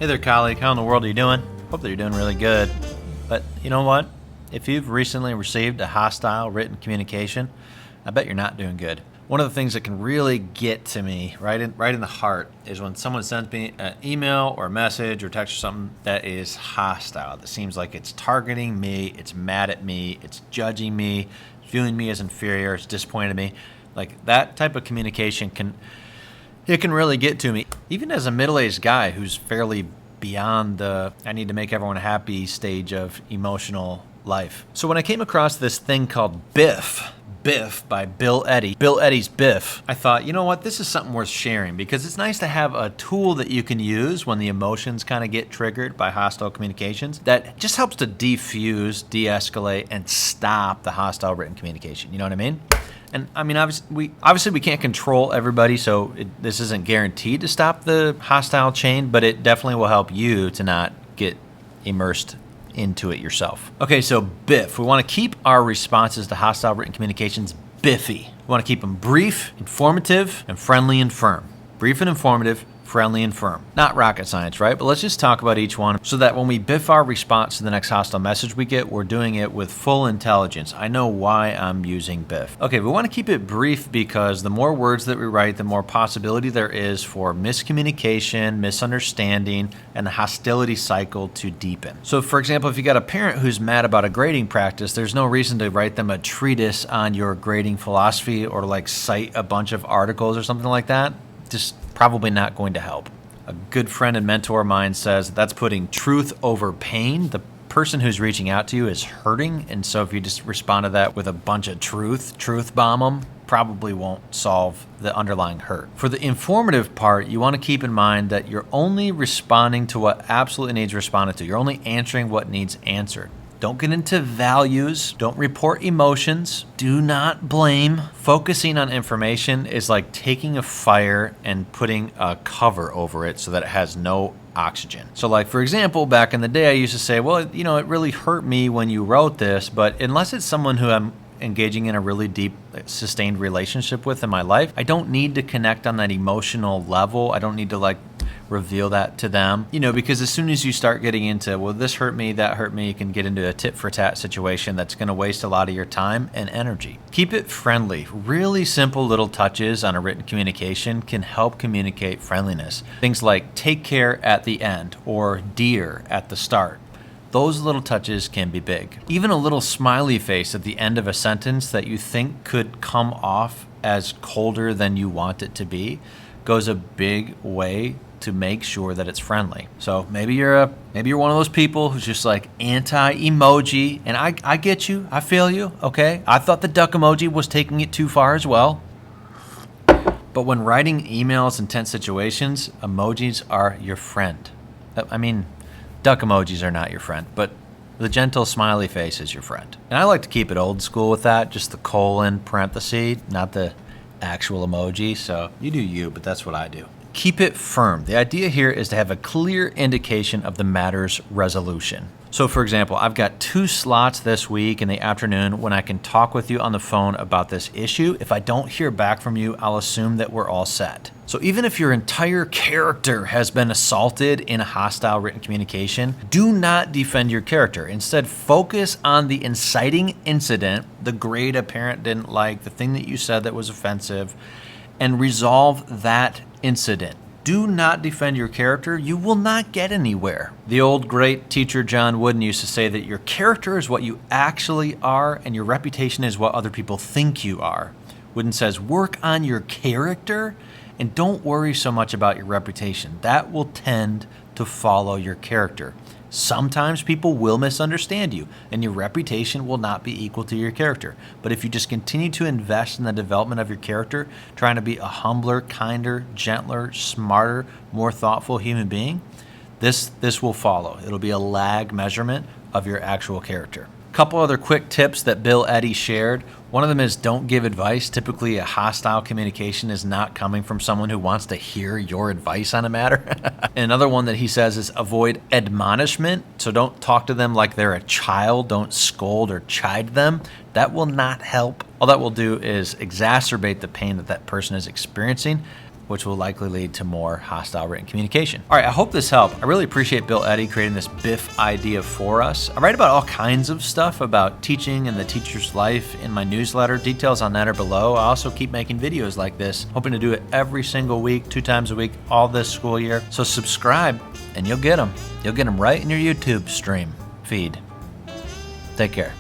Hey there, colleague. How in the world are you doing? Hope that you're doing really good. But you know what? If you've recently received a hostile written communication, I bet you're not doing good. One of the things that can really get to me right in the heart is when someone sends me an email or a message or text or something that is hostile, that seems like it's targeting me, it's mad at me, it's judging me, viewing me as inferior, it's disappointed in me. Like that type of communication can really get to me. Even as a middle-aged guy who's fairly beyond the I need to make everyone happy stage of emotional life. So when I came across this thing called BIFF by Bill Eddy, Bill Eddy's BIFF, I thought, you know what, this is something worth sharing because it's nice to have a tool that you can use when the emotions kind of get triggered by hostile communications that just helps to defuse, de-escalate, and stop the hostile written communication. You know what I mean? And I mean, obviously we can't control everybody, so this isn't guaranteed to stop the hostile chain, but it definitely will help you to not get immersed into it yourself. Okay, so BIFF. We want to keep our responses to hostile written communications biffy. We want to keep them brief, informative, and friendly and firm. Brief and informative, friendly and firm. Not rocket science, right? But let's just talk about each one so that when we biff our response to the next hostile message we get, we're doing it with full intelligence. I know why I'm using BIFF. Okay, we want to keep it brief because the more words that we write, the more possibility there is for miscommunication, misunderstanding, and the hostility cycle to deepen. So for example, if you got a parent who's mad about a grading practice, there's no reason to write them a treatise on your grading philosophy or like cite a bunch of articles or something like that. Just probably not going to help. A good friend and mentor of mine says that's putting truth over pain. The person who's reaching out to you is hurting, and so if you just respond to that with a bunch of truth bomb them, probably won't solve the underlying hurt. For the informative part, you want to keep in mind that you're only responding to what absolutely needs responded to. You're only answering what needs answered. Don't get into values. Don't report emotions. Do not blame. Focusing on information is like taking a fire and putting a cover over it so that it has no oxygen. So like, for example, back in the day, I used to say, well, you know, it really hurt me when you wrote this, but unless it's someone who I'm engaging in a really deep, sustained relationship with in my life, I don't need to connect on that emotional level. I don't need to like reveal that to them, you know, because as soon as you start getting into, well, this hurt me, that hurt me, you can get into a tit for tat situation that's going to waste a lot of your time and energy. Keep it friendly. Really simple little touches on a written communication can help communicate friendliness. Things like take care at the end or dear at the start. Those little touches can be big. Even a little smiley face at the end of a sentence that you think could come off as colder than you want it to be goes a big way to make sure that it's friendly. So maybe you're one of those people who's just like anti-emoji, and I get you, I feel you, okay? I thought the duck emoji was taking it too far as well. But when writing emails in tense situations, emojis are your friend. I mean, duck emojis are not your friend, but the gentle smiley face is your friend. And I like to keep it old school with that, just the colon parenthesis, not the actual emoji. So you do you, but that's what I do. Keep it firm. The idea here is to have a clear indication of the matter's resolution. So for example, I've got 2 slots this week in the afternoon when I can talk with you on the phone about this issue. If I don't hear back from you, I'll assume that we're all set. So even if your entire character has been assaulted in a hostile written communication, do not defend your character. Instead, focus on the inciting incident, the grade a parent didn't like, the thing that you said that was offensive, and resolve that incident. Do not defend your character. You will not get anywhere. The old great teacher John Wooden used to say that your character is what you actually are and your reputation is what other people think you are. Wooden says, work on your character and don't worry so much about your reputation. That will tend to follow your character. Sometimes people will misunderstand you and your reputation will not be equal to your character. But if you just continue to invest in the development of your character, trying to be a humbler, kinder, gentler, smarter, more thoughtful human being, this will follow. It'll be a lag measurement of your actual character. Couple other quick tips that Bill Eddy shared. One of them is don't give advice. Typically, a hostile communication is not coming from someone who wants to hear your advice on a matter. Another one that he says is avoid admonishment. So don't talk to them like they're a child. Don't scold or chide them. That will not help. All that will do is exacerbate the pain that person is experiencing. which will likely lead to more hostile written communication. All right, I hope this helped. I really appreciate Bill Eddy creating this BIFF idea for us. I write about all kinds of stuff about teaching and the teacher's life in my newsletter. Details on that are below. I also keep making videos like this, hoping to do it every single week, 2 times a week, all this school year. So subscribe and you'll get them. You'll get them right in your YouTube stream feed. Take care.